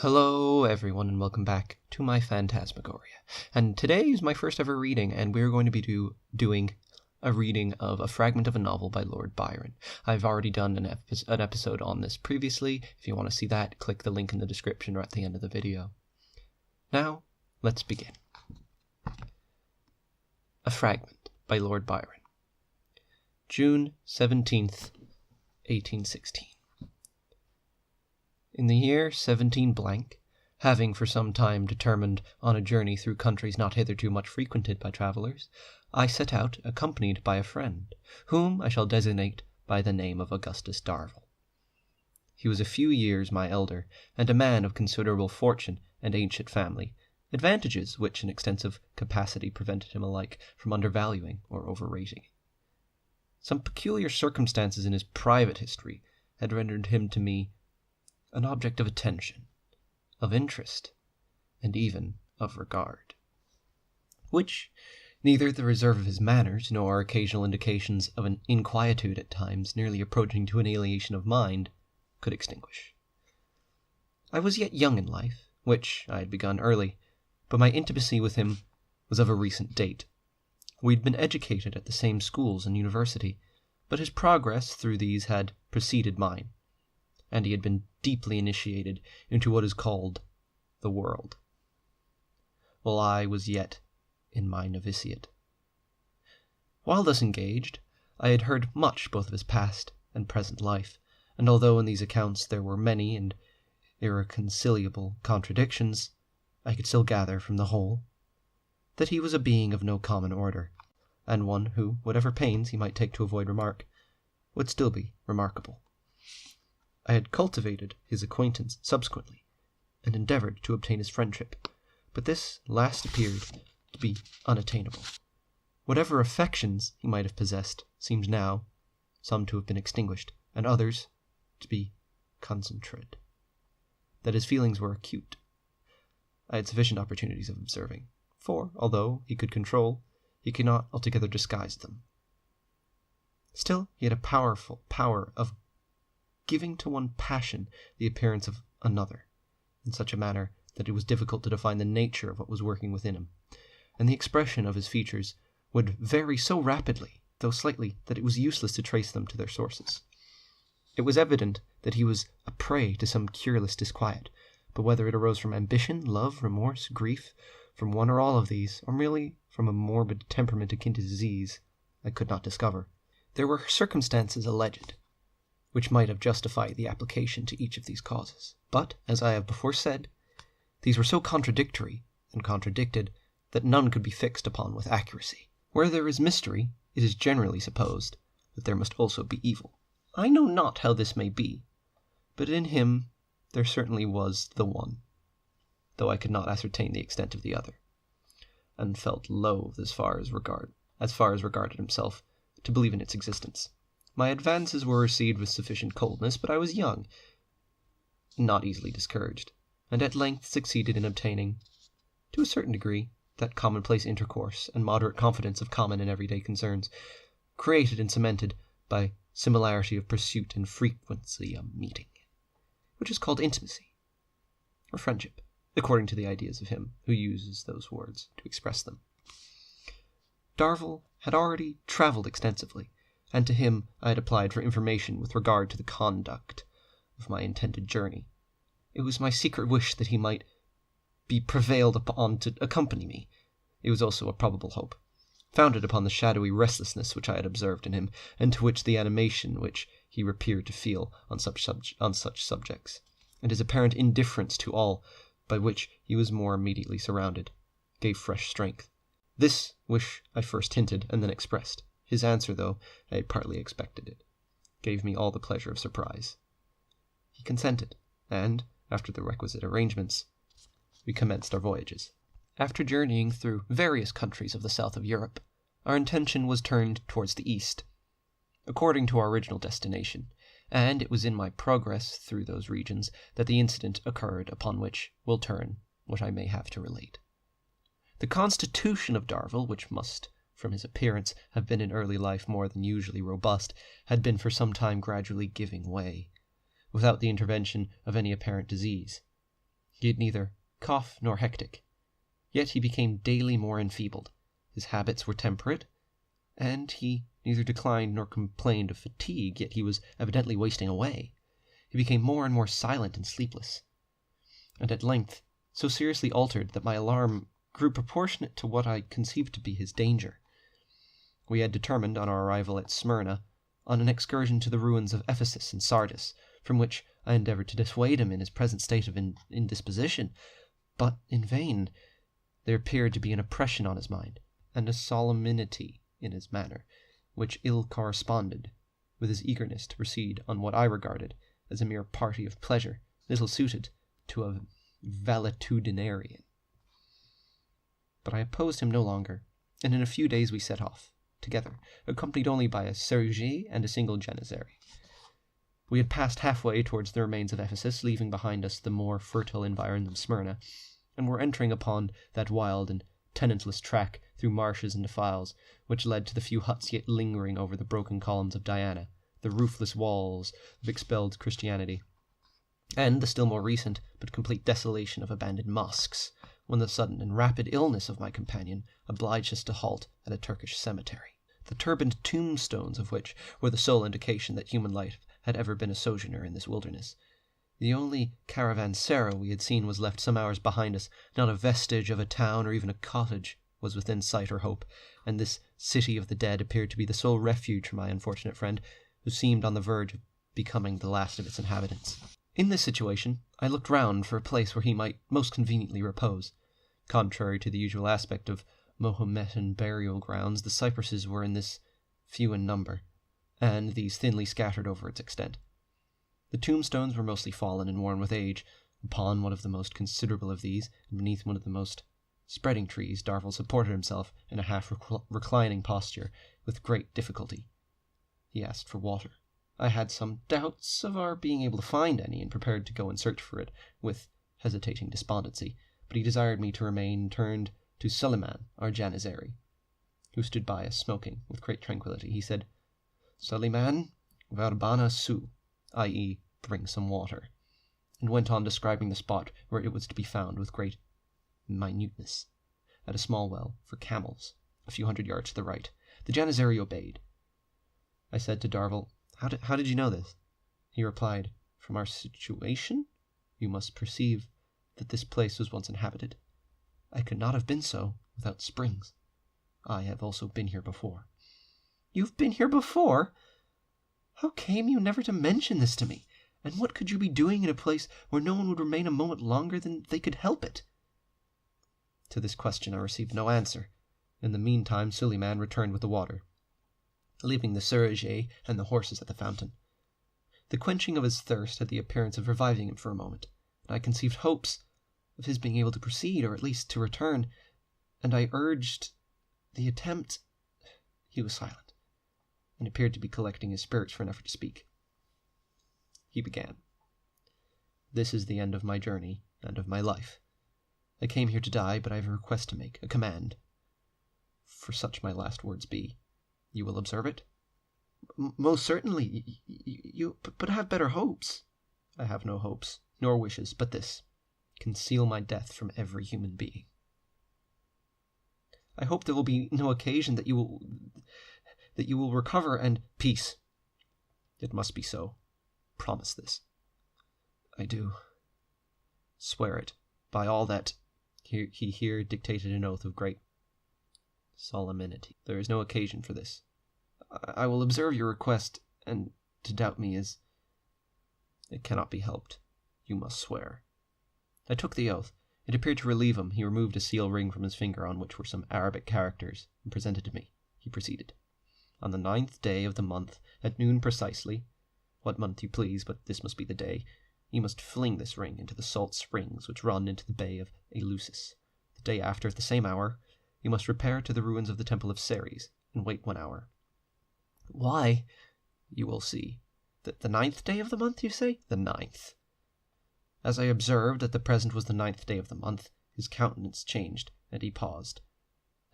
Hello everyone and welcome back to my Phantasmagoria. And today is my first ever reading, and we're going to be doing a reading of a fragment of a novel by Lord Byron. I've already done an episode on this previously. If you want to see that, click the link in the description or at the end of the video. Now, let's begin. A Fragment by Lord Byron. June 17th, 1816. In the year 17 blank, having for some time determined on a journey through countries not hitherto much frequented by travellers, I set out accompanied by a friend, whom I shall designate by the name of Augustus Darvell. He was a few years my elder, and a man of considerable fortune and ancient family, advantages which an extensive capacity prevented him alike from undervaluing or overrating. Some peculiar circumstances in his private history had rendered him to me an object of attention, of interest, and even of regard, which neither the reserve of his manners nor occasional indications of an inquietude at times nearly approaching to an alienation of mind could extinguish. I was yet young in life, which I had begun early, but my intimacy with him was of a recent date. We had been educated at the same schools and university, but his progress through these had preceded mine, and he had been deeply initiated into what is called the world, while I was yet in my novitiate. While thus engaged, I had heard much both of his past and present life, and although in these accounts there were many and irreconcilable contradictions, I could still gather from the whole that he was a being of no common order, and one who, whatever pains he might take to avoid remark, would still be remarkable. I had cultivated his acquaintance subsequently, and endeavoured to obtain his friendship, but this last appeared to be unattainable. Whatever affections he might have possessed seemed now, some to have been extinguished, and others to be concentrated. That his feelings were acute, I had sufficient opportunities of observing, for, although he could control, he could not altogether disguise them. Still, he had a powerful power of giving to one passion the appearance of another, in such a manner that it was difficult to define the nature of what was working within him, and the expression of his features would vary so rapidly, though slightly, that it was useless to trace them to their sources. It was evident that he was a prey to some cureless disquiet, but whether it arose from ambition, love, remorse, grief, from one or all of these, or merely from a morbid temperament akin to disease, I could not discover. There were circumstances alleged which might have justified the application to each of these causes. But, as I have before said, these were so contradictory and contradicted that none could be fixed upon with accuracy. Where there is mystery, it is generally supposed that there must also be evil. I know not how this may be, but in him there certainly was the one, though I could not ascertain the extent of the other, and felt loath as far as regarded himself to believe in its existence. My advances were received with sufficient coldness, but I was young, not easily discouraged, and at length succeeded in obtaining, to a certain degree, that commonplace intercourse and moderate confidence of common and everyday concerns, created and cemented by similarity of pursuit and frequency of meeting, which is called intimacy, or friendship, according to the ideas of him who uses those words to express them. Darvell had already travelled extensively, and to him I had applied for information with regard to the conduct of my intended journey. It was my secret wish that he might be prevailed upon to accompany me. It was also a probable hope, founded upon the shadowy restlessness which I had observed in him, and to which the animation which he appeared to feel on such subjects, and his apparent indifference to all by which he was more immediately surrounded, gave fresh strength. This wish I first hinted and then expressed. His answer, though I had partly expected it, gave me all the pleasure of surprise. He consented, and, after the requisite arrangements, we commenced our voyages. After journeying through various countries of the south of Europe, our intention was turned towards the east, according to our original destination, and it was in my progress through those regions that the incident occurred upon which will turn what I may have to relate. The constitution of Darvell, which must, from his appearance, have been in early life more than usually robust, had been for some time gradually giving way, without the intervention of any apparent disease. He had neither cough nor hectic, yet he became daily more enfeebled. His habits were temperate, and he neither declined nor complained of fatigue, yet he was evidently wasting away. He became more and more silent and sleepless, and at length so seriously altered that my alarm grew proportionate to what I conceived to be his danger. We had determined, on our arrival at Smyrna, on an excursion to the ruins of Ephesus and Sardis, from which I endeavoured to dissuade him in his present state of indisposition, but in vain. There appeared to be an oppression on his mind, and a solemnity in his manner, which ill corresponded with his eagerness to proceed on what I regarded as a mere party of pleasure, little suited to a valetudinarian. But I opposed him no longer, and in a few days we set off, together, accompanied only by a serugé and a single janizary. We had passed halfway towards the remains of Ephesus, leaving behind us the more fertile environs of Smyrna, and were entering upon that wild and tenantless track through marshes and defiles, which led to the few huts yet lingering over the broken columns of Diana, the roofless walls of expelled Christianity, and the still more recent but complete desolation of abandoned mosques, when the sudden and rapid illness of my companion obliged us to halt at a Turkish cemetery, the turbaned tombstones of which were the sole indication that human life had ever been a sojourner in this wilderness. The only caravanserai we had seen was left some hours behind us. Not a vestige of a town or even a cottage was within sight or hope, and this city of the dead appeared to be the sole refuge for my unfortunate friend, who seemed on the verge of becoming the last of its inhabitants. In this situation, I looked round for a place where he might most conveniently repose. Contrary to the usual aspect of Mahometan burial grounds, the cypresses were in this few in number, and these thinly scattered over its extent. The tombstones were mostly fallen and worn with age. Upon one of the most considerable of these, and beneath one of the most spreading trees, Darvall supported himself in a half-reclining posture with great difficulty. He asked for water. I had some doubts of our being able to find any, and prepared to go in search for it with hesitating despondency, but he desired me to remain, and turned to Suleiman, our janizary, who stood by us smoking with great tranquillity. He said, "Suleiman, verbana su," i.e., bring some water, and went on describing the spot where it was to be found with great minuteness, at a small well for camels, a few hundred yards to the right. The janizary obeyed. I said to Darvall, How did you know this?" He replied, "From our situation, you must perceive that this place was once inhabited. I could not have been so without springs. I have also been here before." "You've been here before? How came you never to mention this to me? And what could you be doing in a place where no one would remain a moment longer than they could help it?" To this question I received no answer. In the meantime, Suleiman returned with the water, leaving the serugé and the horses at the fountain. The quenching of his thirst had the appearance of reviving him for a moment, and I conceived hopes of his being able to proceed, or at least to return, and I urged the attempt. He was silent, and appeared to be collecting his spirits for an effort to speak. He began. "This is the end of my journey and of my life. I came here to die, but I have a request to make, a command. For such my last words be. You will observe it?" "Most certainly. But have better hopes." "I have no hopes, nor wishes, but this. Conceal my death from every human being." "I hope there will be no occasion that you will recover and—" "Peace. It must be so. Promise this." "I do." "Swear it, by all that—" He here dictated an oath of great solemnity. "There is no occasion for this. I will observe your request, and to doubt me is— It cannot be helped. You must swear." I took the oath. It appeared to relieve him. He removed a seal ring from his finger on which were some Arabic characters, and presented to me. He proceeded. "On the 9th day of the month, at noon precisely— what month you please, but this must be the day— you must fling this ring into the salt springs which run into the bay of Eleusis. The day after, at the same hour, you must repair to the ruins of the temple of Ceres, and wait 1 hour." "Why?" "You will see." The 9th day of the month, you say?" "The 9th. As I observed that the present was the 9th day of the month, his countenance changed, and he paused.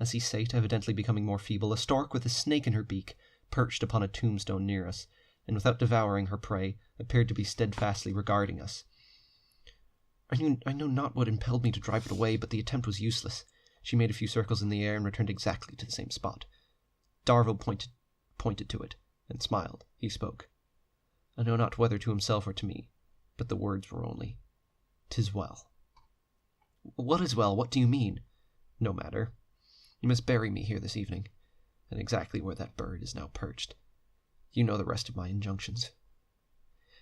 As he sate, evidently becoming more feeble, a stork with a snake in her beak perched upon a tombstone near us, and without devouring her prey, appeared to be steadfastly regarding us. I know not what impelled me to drive it away, but the attempt was useless. She made a few circles in the air and returned exactly to the same spot. Darville pointed to it, and smiled. He spoke. I know not whether to himself or to me, but the words were only, "'Tis well." What is well? What do you mean? No matter. You must bury me here this evening, and exactly where that bird is now perched. You know the rest of my injunctions.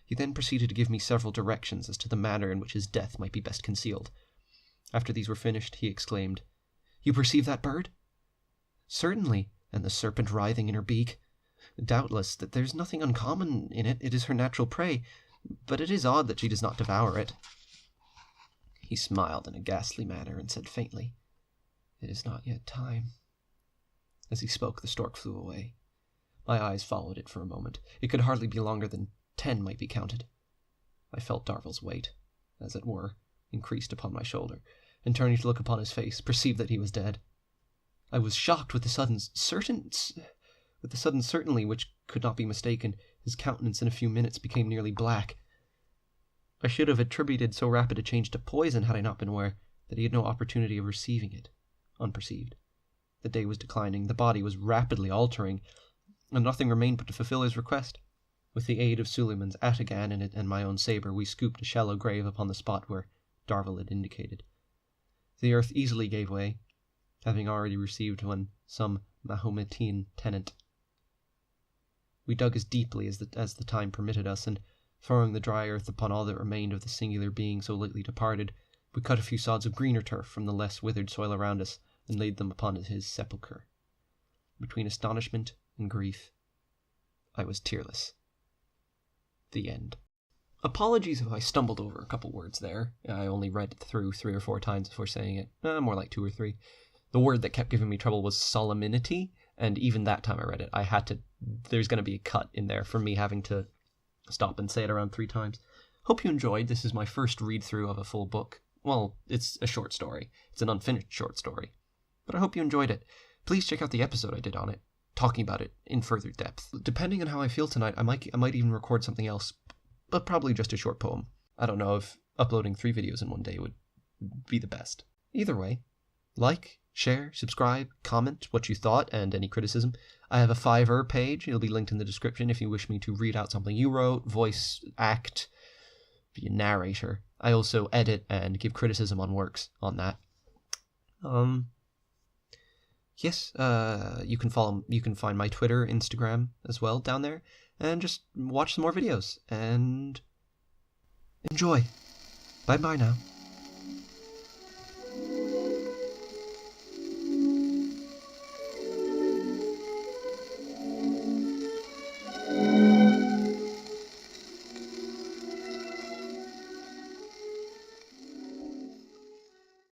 He then proceeded to give me several directions as to the manner in which his death might be best concealed. After these were finished, he exclaimed, "You perceive that bird?" "Certainly, and the serpent writhing in her beak. Doubtless, that there's nothing uncommon in it. It is her natural prey, but it is odd that she does not devour it." He smiled in a ghastly manner and said faintly, "It is not yet time." As he spoke, the stork flew away. My eyes followed it for a moment. It could hardly be longer than 10 might be counted. I felt Darville's weight, as it were, increased upon my shoulder, and turning to look upon his face, perceived that he was dead. I was shocked with the sudden certainty which could not be mistaken. His countenance in a few minutes became nearly black. I should have attributed so rapid a change to poison had I not been aware that he had no opportunity of receiving it unperceived. The day was declining, the body was rapidly altering, and nothing remained but to fulfill his request. With the aid of Suleiman's ataghan and my own sabre, we scooped a shallow grave upon the spot where Darville had indicated. The earth easily gave way, having already received one some Mahometan tenant. We dug as deeply as the time permitted us, and, throwing the dry earth upon all that remained of the singular being so lately departed, we cut a few sods of greener turf from the less withered soil around us, and laid them upon his sepulchre. Between astonishment and grief, I was tearless. The end. Apologies if I stumbled over a couple words there. I only read it through 3 or 4 times before saying it. More like 2 or 3. The word that kept giving me trouble was solemnity, and even that time I read it, there's going to be a cut in there for me having to stop and say it around 3 times. Hope you enjoyed. This is my first read-through of a full book. Well, it's a short story. It's an unfinished short story. But I hope you enjoyed it. Please check out the episode I did on it, talking about it in further depth. Depending on how I feel tonight, I might even record something else, but probably just a short poem. I don't know if uploading 3 videos in one day would be the best. Either way, like, share, subscribe, comment what you thought and any criticism. I have a Fiverr page. It'll be linked in the description if you wish me to read out something you wrote, voice, act, be a narrator. I also edit and give criticism on works on that. Yes, you can find my Twitter, Instagram as well down there, and just watch some more videos and enjoy. Bye-bye now.